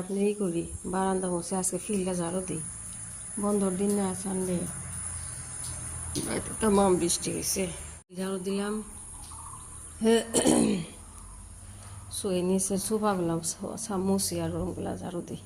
আপনি এই করি বারান্দা বসে আজকে ফিল্ডটা ঝাড়ু দিই বন্ধর দিন না সানডে তাম বৃষ্টি হয়েছে ঝাড়ু দিলাম শুয়ে নিচে সোফা গুলাম মুছি আর রুমগুলা ঝাড়ু দিই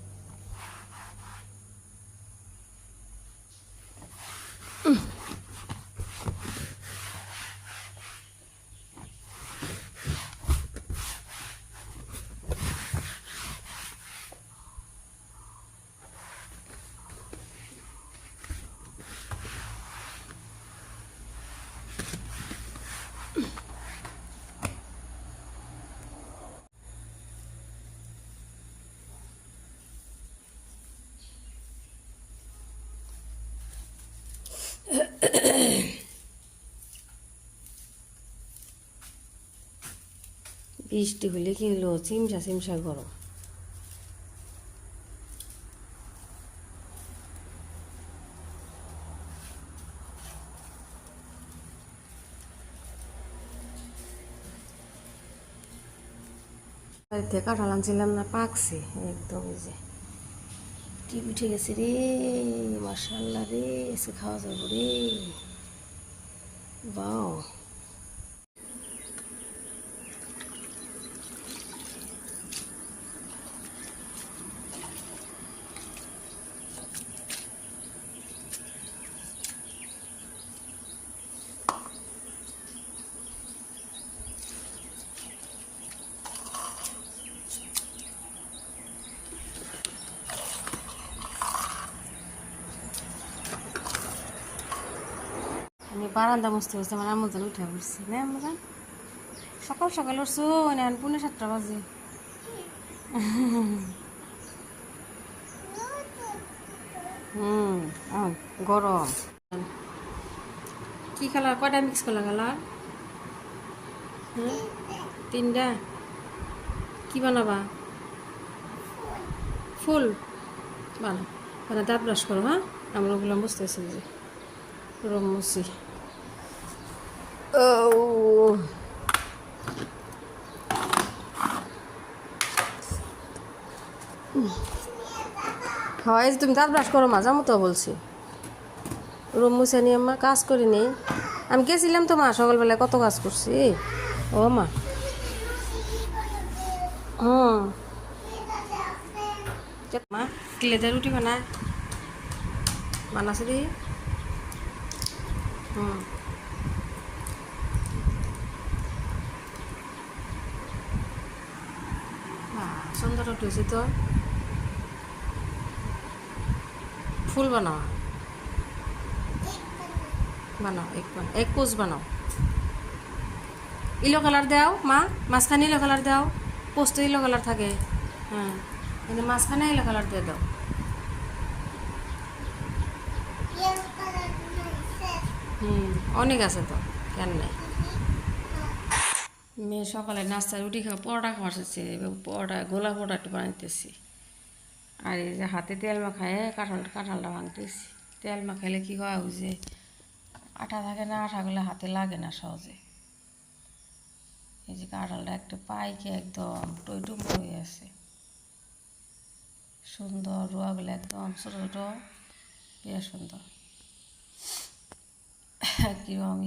বৃষ্টি হলে কিনলো চিমসা চিমসা গরম বাড়িতে কাঁঠাল আনছিলাম না পাকছে একদম যে টিপ উঠে গেছে রে মাশাআল্লাহ রে এসে খাওয়া যাবো রে বাও আমি বারান্দা মস্তে বসতে আমার আম্মুজান উঠে পড়ছি না আম্মুজান সকাল সকাল উঠছো না 7:30 বাজে গরম কি কালার কয়টা মিক্স করলা কালার তিনটা কি বানাবা ফুল বানাও মানে দাঁত ব্রাশ করো হ্যাঁ আমরা ওগুলো বুঝতেছি যে রমসি হয় তুমি দাঁত ব্রাশ করো মাঝে মতো বলছি রমুসা নিয়ে মা কাজ করিনি আমি গেছিলাম তো মা সকালবেলায় কত কাজ করছি ও মা মা ক্লেদার রুটি বানাছে দি সুন্দর উঠেছি তো ফুল বানাও এক পোজ বানাও ইলো কালার দাও মা মাঝখানে ইলো কালার দাও পোস্টে ইলো কালার থাকে হ্যাঁ কিন্তু মাঝখানে ইলো কালার দিয়ে দাও অনেক আছে তো কেন নাই মেয়ে সকালে নাস্তা রুটি খাওয়া পরোটা খাওয়া হচ্ছে পরোটা গোলা পরোটা একটু বানাইতেছি আর এই যে হাতে তেল মাখায় কাঁঠালটা ভাঙতেছি তেল মাখাইলে কী হয় ওই যে আঠা থাকে না আঠাগুলো হাতে লাগে না সহজে এই যে কাঁঠালটা একটু পাইকে একদম টইটুম্ব হয়ে আছে সুন্দর রোয়াগুলো একদম ছোটো ছোটো বেশ সুন্দর কিরকম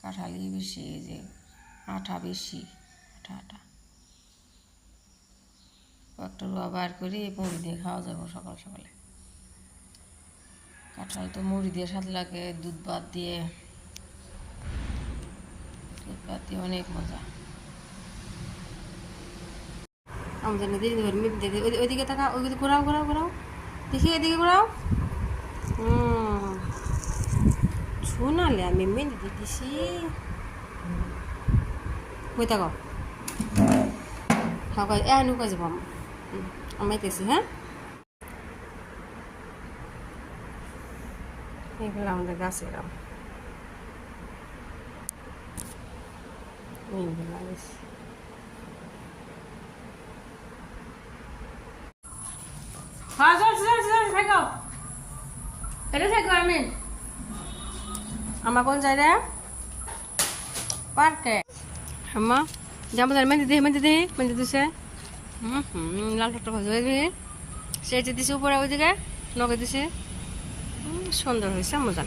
কাঁঠালই বেশি এই যে আঠা বেশি আঠা একটা রোয়া বার করে মুড়ি দিয়ে খাওয়া যাবো সকাল সকালে কাঁঠাল তো মুড়ি দিয়ে স্বাদ লাগে দুধ ভাত দিয়ে অনেক মজা আমাদের দিদি দিদি ওইদিকে তাকা ওইদিকে ঘোরাও দেখি এদিকে ঘোরাও শোনালে আমি মেহেন্দি দিয়ে দিছি বই তাকাও হ্যাঁ নুকা যাবো আমাইতেছি হ্যাঁ এগুলো আমাদের গাছের আম এইগুলো আমি আমার কোন যাই রে পার্কে আম্মা যাবো মেহেন্দি দিছে লাল টকটা ভাজি হয়ে সেটা দিছে উপরে ওইদিকে লগে দিছে সুন্দর হয়েছে মজা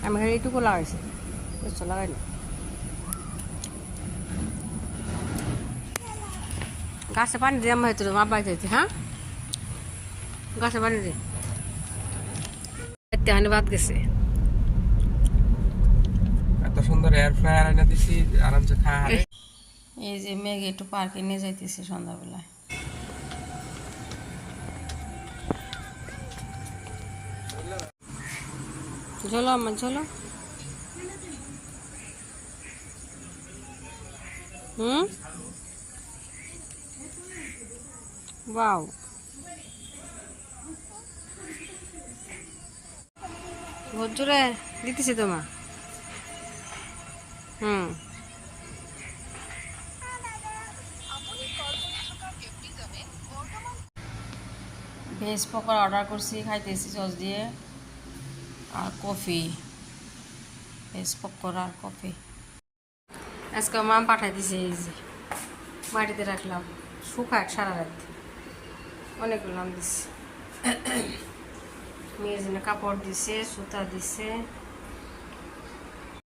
আমি এইটুকু লাগাইছি বুঝছো লাগাই না গাছে পানি দিয়ে আমার হয়তো মা বাড়িতে যেতে হ্যাঁ গাছে পানি দিয়ে হানি ভাত গেছে এত সুন্দর এয়ার ফ্রায়ার এনে দিছি আরামসে খাওয়া হবে এই যে মেঘে একটু পার্কে নিয়ে যাইতেছে সন্ধ্যাবেলায় ঝোলো আমার ঝোলো ওয়াও বহুত জোরে দিতেছি তোমা ভেজ পকোড়া অর্ডার করছি খাইতেছি সস দিয়ে আর কফি ভেজ পকোড়া আর কফি আজকে মাম পাঠাই দিছে এই যে মাটিতে রাখলাম শুকায় সারা রাত অনেকগুলো নাম দিছে মেয়ের জন্য কাপড় দিছে সুতা দিছে